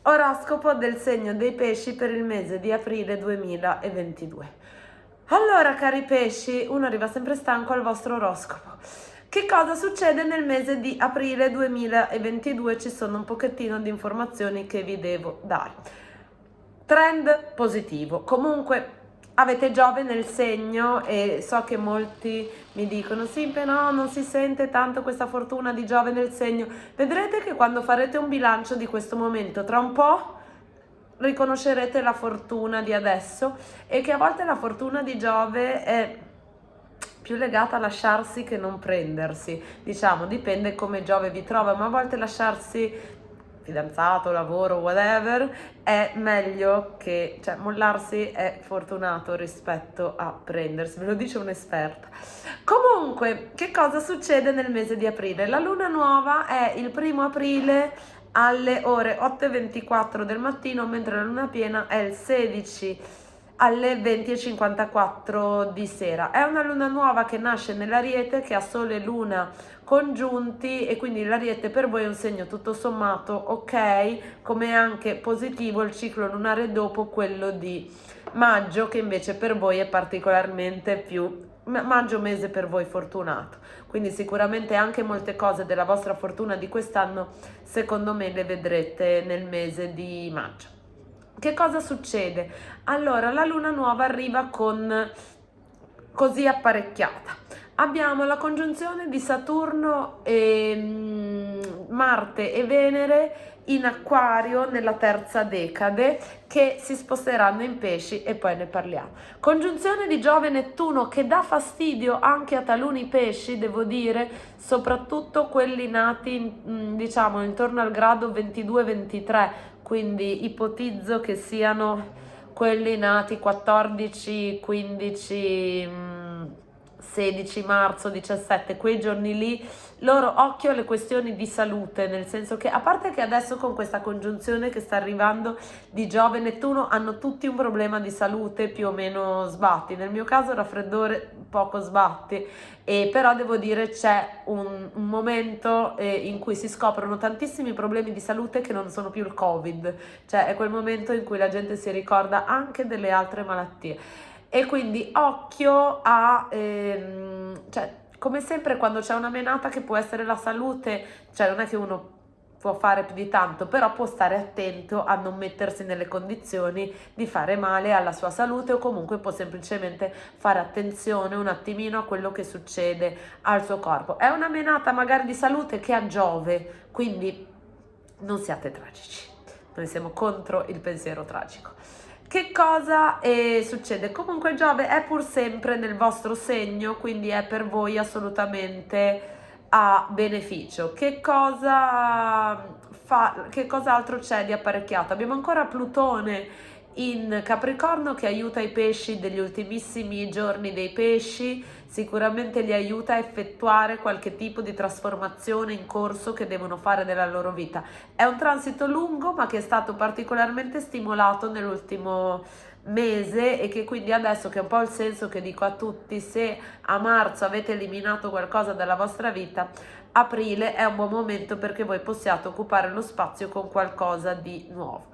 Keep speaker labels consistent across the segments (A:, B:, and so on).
A: Oroscopo del segno dei pesci per il mese di aprile 2022. Allora, cari pesci, uno arriva sempre stanco al vostro oroscopo. Che cosa succede nel mese di aprile 2022? Ci sono un pochettino di informazioni che vi devo dare. Trend positivo. Comunque avete Giove nel segno e so che molti mi dicono sì, però non si sente tanto questa fortuna di Giove nel segno. Vedrete che quando farete un bilancio di questo momento, tra un po' riconoscerete la fortuna di adesso e che a volte la fortuna di Giove è più legata a lasciarsi che non prendersi, diciamo, dipende come Giove vi trova, ma a volte lasciarsi fidanzato, lavoro, whatever, è meglio che, cioè mollarsi è fortunato rispetto a prendersi, ve lo dice un'esperta. Comunque, che cosa succede nel mese di aprile? La luna nuova è il 1° aprile alle ore 8:24 del mattino, mentre la luna piena è il 16 alle 20:54 di sera. È una luna nuova che nasce nell'Ariete, che ha Sole e Luna congiunti, e quindi l'Ariete per voi è un segno tutto sommato ok, come anche positivo il ciclo lunare dopo quello di maggio, che invece per voi è particolarmente più maggio, mese per voi fortunato, quindi sicuramente anche molte cose della vostra fortuna di quest'anno secondo me le vedrete nel mese di maggio. Che cosa succede? Allora, la luna nuova arriva così apparecchiata. Abbiamo la congiunzione di Saturno e Marte e Venere in Acquario nella terza decade, che si sposteranno in Pesci e poi ne parliamo. Congiunzione di Giove e Nettuno che dà fastidio anche a taluni pesci, devo dire, soprattutto quelli nati diciamo intorno al grado 22-23, quindi ipotizzo che siano quelli nati 14, 15, 16 marzo, 17, quei giorni lì, loro occhio alle questioni di salute, nel senso che a parte che adesso con questa congiunzione che sta arrivando di Giove e Nettuno hanno tutti un problema di salute più o meno sbatti, nel mio caso raffreddore poco sbatti, e però devo dire c'è un momento in cui si scoprono tantissimi problemi di salute che non sono più il Covid, cioè è quel momento in cui la gente si ricorda anche delle altre malattie. E quindi occhio a, cioè, come sempre quando c'è una menata che può essere la salute, cioè non è che uno può fare più di tanto, però può stare attento a non mettersi nelle condizioni di fare male alla sua salute, o comunque può semplicemente fare attenzione un attimino a quello che succede al suo corpo. È una menata magari di salute che ha Giove, quindi non siate tragici, noi siamo contro il pensiero tragico. Che cosa succede? Comunque Giove è pur sempre nel vostro segno, quindi è per voi assolutamente a beneficio. Che cos'altro c'è di apparecchiato? Abbiamo ancora Plutone in Capricorno che aiuta i pesci degli ultimissimi giorni dei pesci, sicuramente li aiuta a effettuare qualche tipo di trasformazione in corso che devono fare nella loro vita. È un transito lungo ma che è stato particolarmente stimolato nell'ultimo mese, e che quindi adesso, che è un po' il senso che dico a tutti, se a marzo avete eliminato qualcosa dalla vostra vita, aprile è un buon momento perché voi possiate occupare lo spazio con qualcosa di nuovo.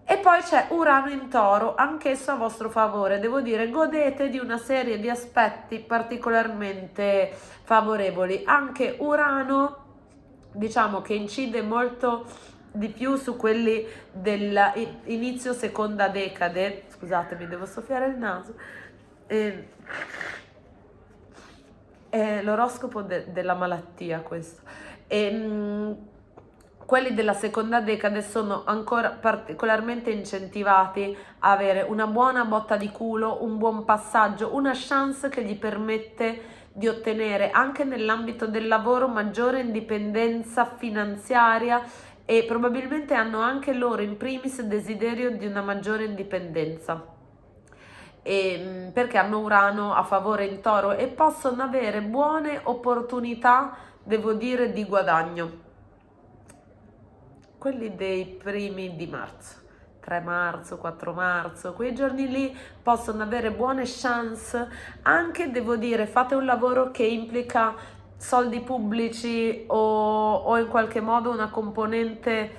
A: E poi c'è Urano in Toro, anch'esso a vostro favore, devo dire, godete di una serie di aspetti particolarmente favorevoli. Anche Urano, diciamo che incide molto di più su quelli dell'inizio seconda decade, scusatemi, devo soffiare il naso, è l'oroscopo della malattia questo. Quelli della seconda decade sono ancora particolarmente incentivati a avere una buona botta di culo, un buon passaggio, una chance che gli permette di ottenere anche nell'ambito del lavoro maggiore indipendenza finanziaria, e probabilmente hanno anche loro in primis desiderio di una maggiore indipendenza. Perché hanno Urano a favore in Toro e possono avere buone opportunità, devo dire, di guadagno. Quelli dei primi di marzo, 3 marzo, 4 marzo, quei giorni lì possono avere buone chance. Anche, devo dire, fate un lavoro che implica soldi pubblici o in qualche modo una componente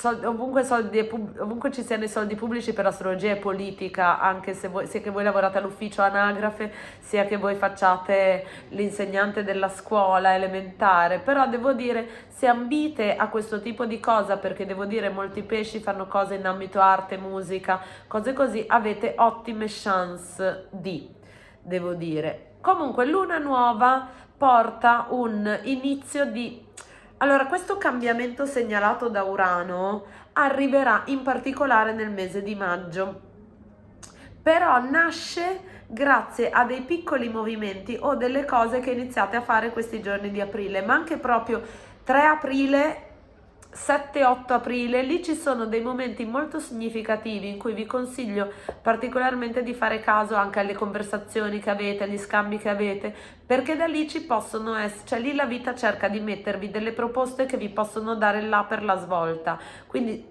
A: ovunque ci siano i soldi pubblici per astrologia e politica, anche se voi, sia che voi lavorate all'ufficio anagrafe, sia che voi facciate l'insegnante della scuola elementare, però devo dire, se ambite a questo tipo di cosa, perché devo dire molti pesci fanno cose in ambito arte, musica, cose così, avete ottime chance devo dire. Comunque luna nuova porta un inizio di... Allora, questo cambiamento segnalato da Urano arriverà in particolare nel mese di maggio, però nasce grazie a dei piccoli movimenti o delle cose che iniziate a fare questi giorni di aprile, ma anche proprio 3 aprile, 7-8 aprile, lì ci sono dei momenti molto significativi in cui vi consiglio particolarmente di fare caso anche alle conversazioni che avete, agli scambi che avete, perché da lì ci possono essere, cioè lì la vita cerca di mettervi delle proposte che vi possono dare là per la svolta, quindi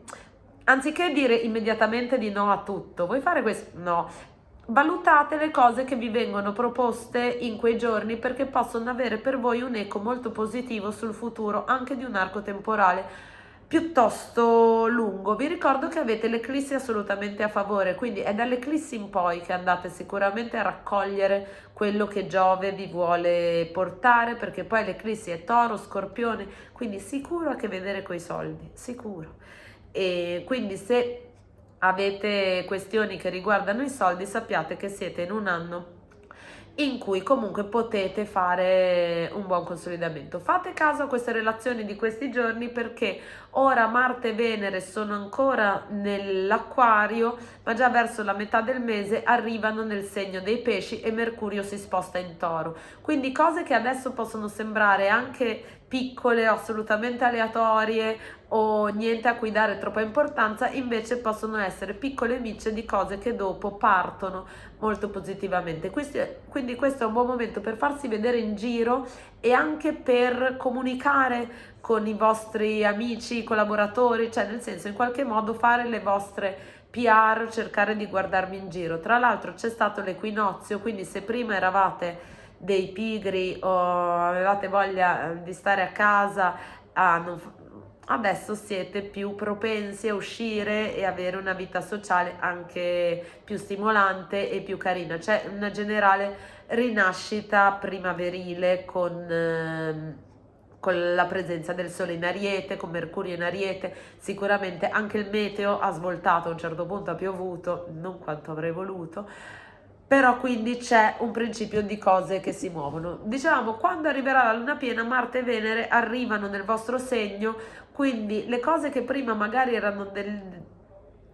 A: anziché dire immediatamente di no a tutto, vuoi fare questo? No. Valutate le cose che vi vengono proposte in quei giorni perché possono avere per voi un eco molto positivo sul futuro, anche di un arco temporale piuttosto lungo. Vi ricordo che avete l'eclissi assolutamente a favore, quindi è dall'eclissi in poi che andate sicuramente a raccogliere quello che Giove vi vuole portare, perché poi l'eclissi è Toro, Scorpione, quindi sicuro a che vedere coi soldi, sicuro. E quindi se avete questioni che riguardano i soldi, sappiate che siete in un anno in cui comunque potete fare un buon consolidamento. Fate caso a queste relazioni di questi giorni perché ora Marte e Venere sono ancora nell'Acquario, ma già verso la metà del mese arrivano nel segno dei Pesci e Mercurio si sposta in Toro. Quindi cose che adesso possono sembrare anche piccole, assolutamente aleatorie o niente a cui dare troppa importanza, invece possono essere piccole micce di cose che dopo partono molto positivamente. Quindi questo è un buon momento per farsi vedere in giro e anche per comunicare con i vostri amici, collaboratori, cioè nel senso in qualche modo fare le vostre PR, cercare di guardarvi in giro. Tra l'altro c'è stato l'equinozio, quindi se prima eravate dei pigri o avevate voglia di stare a casa, adesso siete più propensi a uscire e avere una vita sociale anche più stimolante e più carina. C'è una generale rinascita primaverile con la presenza del Sole in Ariete, con Mercurio in Ariete. Sicuramente anche il meteo ha svoltato, a un certo punto ha piovuto, non quanto avrei voluto, però quindi c'è un principio di cose che si muovono. Diciamo, quando arriverà la luna piena, Marte e Venere arrivano nel vostro segno, quindi le cose che prima magari erano del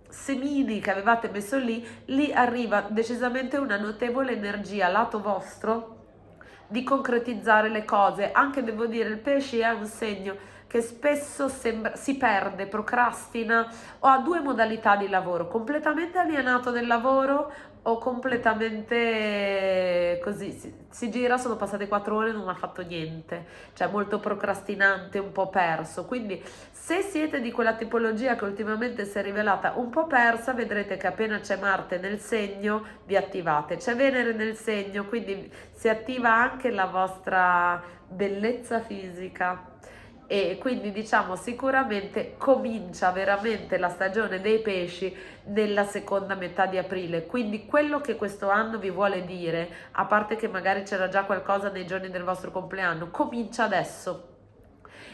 A: semini che avevate messo lì arriva decisamente una notevole energia lato vostro di concretizzare le cose. Anche devo dire, il pesce è un segno che spesso si perde, procrastina o ha due modalità di lavoro: completamente alienato del lavoro o completamente così, si gira, sono passate 4 ore e non ha fatto niente, cioè molto procrastinante, un po' perso. Quindi se siete di quella tipologia che ultimamente si è rivelata un po' persa, vedrete che appena c'è Marte nel segno vi attivate, c'è Venere nel segno, quindi si attiva anche la vostra bellezza fisica. E quindi diciamo sicuramente comincia veramente la stagione dei pesci nella seconda metà di aprile, quindi quello che questo anno vi vuole dire, a parte che magari c'era già qualcosa nei giorni del vostro compleanno, comincia adesso,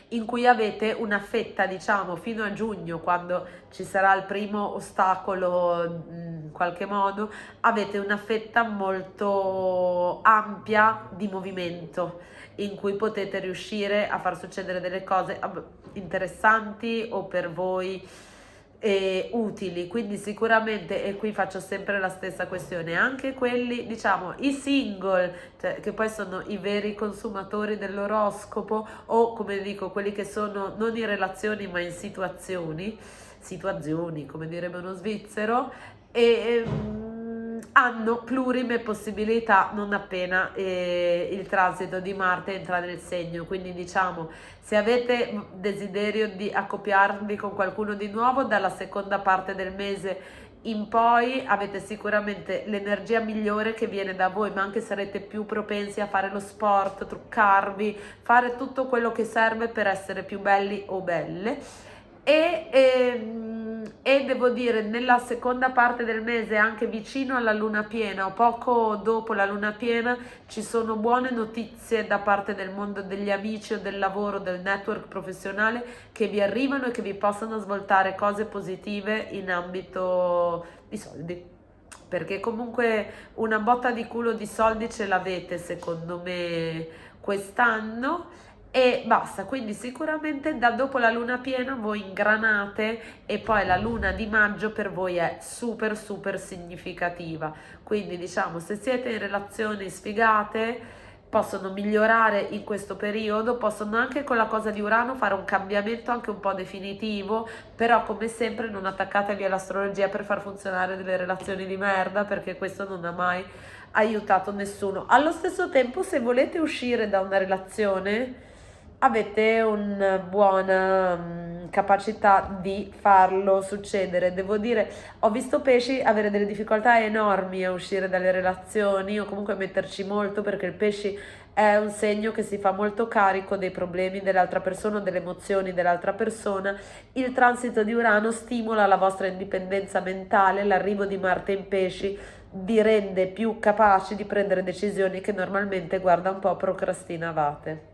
A: in cui avete una fetta, diciamo, fino a giugno, quando ci sarà il primo ostacolo in qualche modo, avete una fetta molto ampia di movimento, in cui potete riuscire a far succedere delle cose interessanti o per voi utili. Quindi sicuramente, e qui faccio sempre la stessa questione, anche quelli, diciamo, i single, cioè, che poi sono i veri consumatori dell'oroscopo, o come dico, quelli che sono non in relazioni ma in situazioni, come direbbe uno svizzero, e hanno plurime possibilità non appena il transito di Marte entra nel segno. Quindi diciamo, se avete desiderio di accoppiarvi con qualcuno di nuovo, dalla seconda parte del mese in poi avete sicuramente l'energia migliore che viene da voi, ma anche sarete più propensi a fare lo sport, truccarvi, fare tutto quello che serve per essere più belli o belle. e devo dire nella seconda parte del mese, anche vicino alla luna piena o poco dopo la luna piena, ci sono buone notizie da parte del mondo degli amici o del lavoro, del network professionale che vi arrivano e che vi possono svoltare cose positive in ambito di soldi. Perché comunque una botta di culo di soldi ce l'avete secondo me quest'anno e basta, quindi sicuramente da dopo la luna piena voi ingranate e poi la luna di maggio per voi è super super significativa. Quindi diciamo se siete in relazioni sfigate possono migliorare in questo periodo, possono anche con la cosa di Urano fare un cambiamento anche un po' definitivo, però come sempre non attaccatevi all'astrologia per far funzionare delle relazioni di merda perché questo non ha mai aiutato nessuno. Allo stesso tempo se volete uscire da una relazione avete una buona capacità di farlo succedere. Devo dire, ho visto pesci avere delle difficoltà enormi a uscire dalle relazioni o comunque a metterci molto perché il pesci è un segno che si fa molto carico dei problemi dell'altra persona o delle emozioni dell'altra persona. Il transito di Urano stimola la vostra indipendenza mentale, l'arrivo di Marte in pesci vi rende più capaci di prendere decisioni che normalmente, guarda un po', procrastinavate.